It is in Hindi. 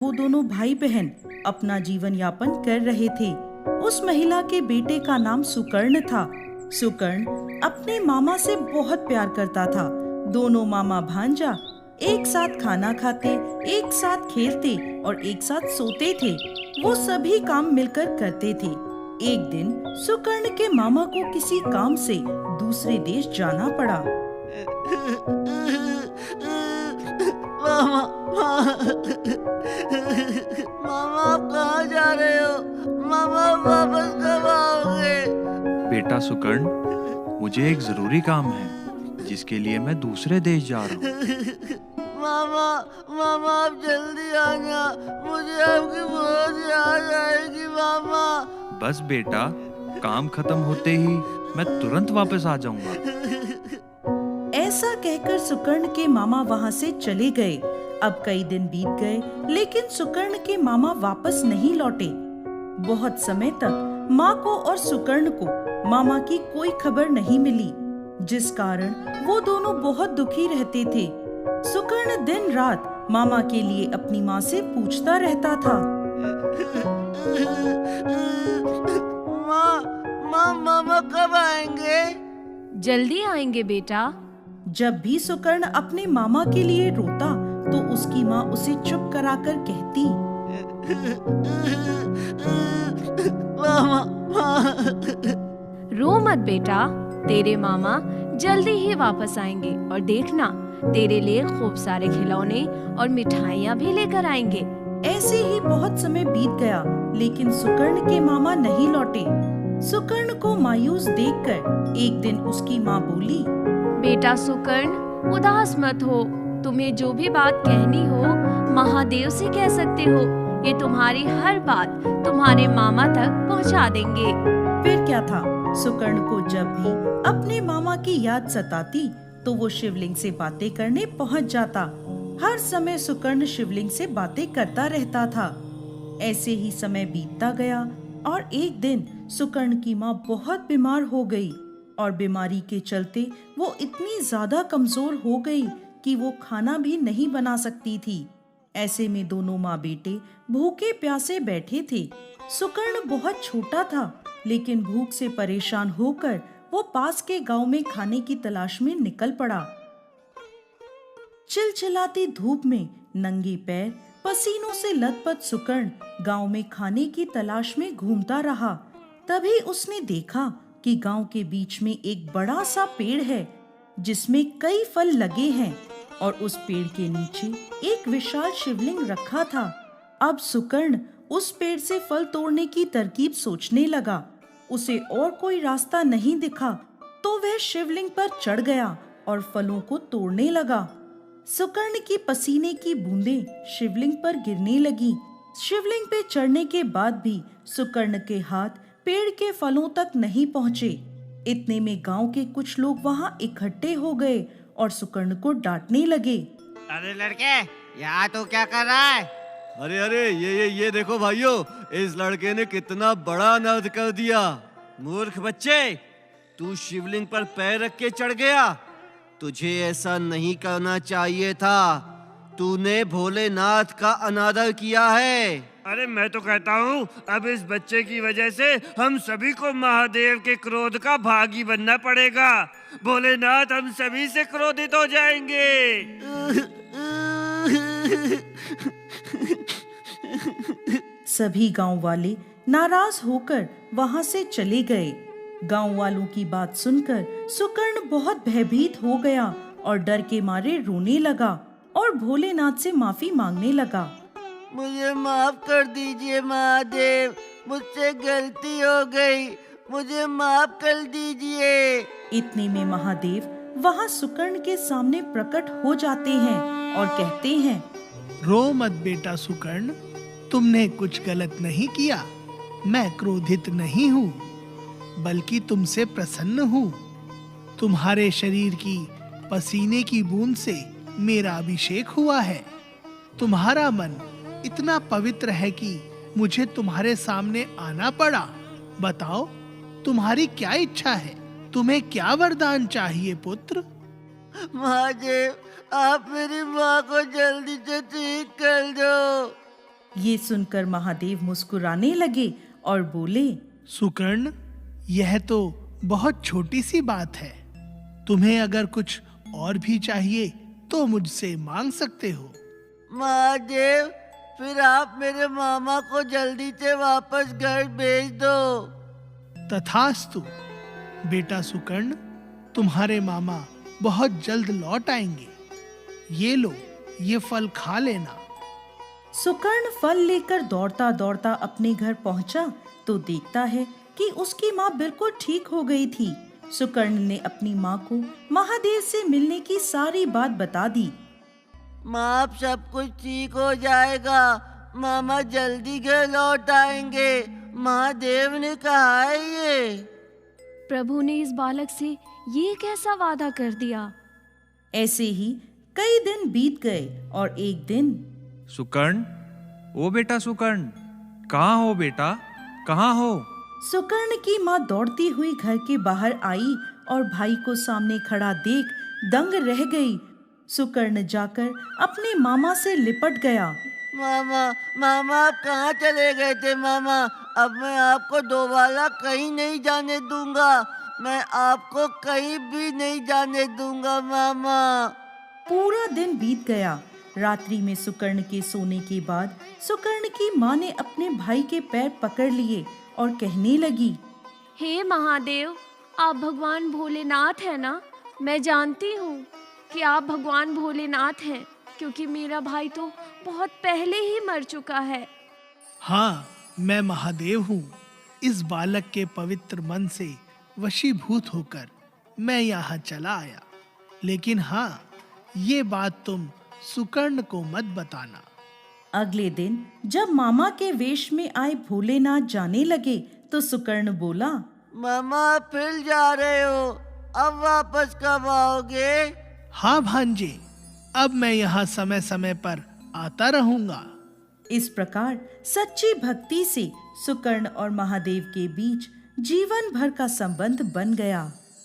वो दोनों भाई बहन अपना जीवन यापन कर रहे थे। उस महिला के बेटे का नाम सुकर्ण था। सुकर्ण अपने मामा से बहुत प्यार करता था। दोनों मामा भांजा एक साथ खाना खाते, एक साथ खेलते और एक साथ सोते थे। वो सभी काम मिलकर करते थे। एक दिन सुकर्ण के मामा को किसी काम से दूसरे देश जाना पड़ा। मामा मामा आप कहाँ जा रहे हो? मामा वापस कब आओगे? बेटा सुकर्ण, मुझे एक जरूरी काम है जिसके लिए मैं दूसरे देश जा रहा हूँ। मामा मामा आप जल्दी आना, मुझे आपकी बहुत याद आएगी मामा। बस बेटा, काम खत्म होते ही मैं तुरंत वापस आ जाऊंगा। ऐसा कहकर सुकर्ण के मामा वहां से चले गए। अब कई दिन बीत गए, लेकिन सुकर्ण के मामा वापस नहीं लौटे। बहुत समय तक माँ को और सुकर्ण को मामा की कोई खबर नहीं मिली, जिस कारण वो दोनों बहुत दुखी रहते थे। सुकर्ण दिन रात मामा के लिए अपनी माँ से पूछता रहता था। माँ मामा कब आएंगे? जल्दी आएंगे बेटा। जब भी सुकर्ण अपने मामा के लिए रोता तो उसकी माँ उसे चुप कराकर कहती, मामा रो मत बेटा, तेरे मामा जल्दी ही वापस आएंगे और देखना, तेरे लिए खूब सारे खिलौने और मिठाइयाँ भी लेकर आएंगे। ऐसे ही बहुत समय बीत गया, लेकिन सुकर्ण के मामा नहीं लौटे। सुकर्ण को मायूस देखकर एक दिन उसकी माँ बोली, बेटा सुकर्ण, उदास मत हो। तुम्हें जो भी बात कहनी हो महादेव से कह सकते हो। ये तुम्हारी हर बात तुम्हारे मामा तक पहुंचा देंगे। फिर क्या था, सुकर्ण को जब भी अपने मामा की याद सताती तो वो शिवलिंग से बातें करने पहुंच जाता। हर समय सुकर्ण शिवलिंग से बातें करता रहता था। ऐसे ही समय बीतता गया और एक दिन सुकर्ण की माँ बहुत बीमार हो गई और बीमारी के चलते वो इतनी ज्यादा कमजोर हो गई कि वो खाना भी नहीं बना सकती थी। ऐसे में दोनों माँ बेटे भूखे प्यासे बैठे थे। सुकर्ण बहुत छोटा था, लेकिन भूख से परेशान होकर वो पास के गांव में खाने की तलाश में निकल पड़ा। चिलचिलाती धूप में नंगे पैर, पसीनों से लथपथ सुकर्ण गांव में खाने की तलाश में घूमता रहा। तभी उसने देखा कि गांव के बीच में एक बड़ा सा पेड़ है, जिसमें कई फल लगे हैं और उस पेड़ के नीचे एक विशाल शिवलिंग रखा था। अब सुकर्ण उस पेड़ से फल तोड़ने की तरकीब सोचने लगा। उसे और कोई रास्ता नहीं दिखा तो वह शिवलिंग पर चढ़ गया और फलों को तोड़ने लगा। सुकर्ण की पसीने की बूंदें शिवलिंग पर गिरने लगी। शिवलिंग पे चढ़ने के बाद भी सुकर्ण के हाथ पेड़ के फलों तक नहीं पहुँचे। इतने में गांव के कुछ लोग वहां इकट्ठे हो गए और सुकर्ण को डांटने लगे। अरे लड़के, यहाँ तो क्या कर रहा है? अरे अरे ये देखो भाइयों, इस लड़के ने कितना बड़ा अनर्थ कर दिया। मूर्ख बच्चे, तू शिवलिंग पर पैर रख के चढ़ गया। तुझे ऐसा नहीं करना चाहिए था। तूने भोलेनाथ का अनादर किया है। अरे मैं तो कहता हूँ, अब इस बच्चे की वजह से हम सभी को महादेव के क्रोध का भागी बनना पड़ेगा। भोलेनाथ हम सभी से क्रोधित हो जाएंगे। सभी गांव वाले नाराज होकर वहां से चले गए। गांव वालों की बात सुनकर सुकर्ण बहुत भयभीत हो गया और डर के मारे रोने लगा और भोलेनाथ से माफी मांगने लगा। मुझे माफ कर दीजिए महादेव, मुझसे गलती हो गई, मुझे माफ कर दीजिए। इतने में महादेव वहां सुकर्ण के सामने प्रकट हो जाते हैं और कहते हैं, रो मत बेटा सुकर्ण, तुमने कुछ गलत नहीं किया। मैं क्रोधित नहीं हूँ, बल्कि तुमसे प्रसन्न हूँ। तुम्हारे शरीर की पसीने की बूंद से मेरा अभिषेक हुआ है। तुम्हारा मन इतना पवित्र है कि मुझे तुम्हारे सामने आना पड़ा। बताओ, तुम्हारी क्या इच्छा है? तुम्हें क्या वरदान चाहिए पुत्र? महादेव, आप मेरी माँ को जल्दी से ठीक कर दो। ये सुनकर महादेव मुस्कुराने लगे और बोले, सुकर्ण, यह तो बहुत छोटी सी बात है। तुम्हें अगर कुछ और भी चाहिए तो मुझसे मांग सकते हो। महादेव, फिर आप मेरे मामा को जल्दी से वापस घर भेज दो। तथास्तु। बेटा सुकर्ण, तुम्हारे मामा बहुत जल्द लौट आएंगे। ये लो, ये फल खा लेना। सुकर्ण फल लेकर दौड़ता दौड़ता अपने घर पहुंचा तो देखता है कि उसकी माँ बिल्कुल ठीक हो गई थी। सुकर्ण ने अपनी माँ को महादेव से मिलने की सारी बात बता दी। माँ, अब सब कुछ ठीक हो जाएगा। मामा जल्दी घर लौट आएंगे, महादेव ने कहा है ये। प्रभु ने इस बालक से ये कैसा वादा कर दिया? ऐसे ही कई दिन बीत गए और एक दिन सुकर्ण, ओ बेटा सुकर्ण, कहाँ हो बेटा, कहाँ हो? सुकर्ण की माँ दौड़ती हुई घर के बाहर आई और भाई को सामने खड़ा देख दंग रह गई। सुकर्ण जाकर अपने मामा से लिपट गया। मामा, मामा, आप कहाँ चले गए थे मामा? अब मैं आपको दोबारा कहीं नहीं जाने दूंगा। मैं आपको कहीं भी नहीं जाने दूंगा मामा। पूरा दिन बीत गया। रात्रि में सुकर्ण के सोने के बाद सुकर्ण की माँ ने अपने भाई के पैर पकड़ लिए और कहने लगी, हे महादेव, आप भगवान भोलेनाथ हैं ना? मैं जानती हूँ कि आप भगवान भोलेनाथ हैं, क्योंकि मेरा भाई तो बहुत पहले ही मर चुका है। हाँ, मैं महादेव हूँ। इस बालक के पवित्र मन से वशीभूत होकर मैं यहाँ चला आया। लेकिन हाँ, ये बात तुम सुकर्ण को मत बताना। अगले दिन जब मामा के वेश में आए भोलेनाथ जाने लगे तो सुकर्ण बोला, मामा, आप फिर जा रहे हो? अब वापस कब आओगे? हाँ भांजे, अब मैं यहाँ समय समय पर आता रहूंगा। इस प्रकार सच्ची भक्ति से सुकर्ण और महादेव के बीच जीवन भर का संबंध बन गया।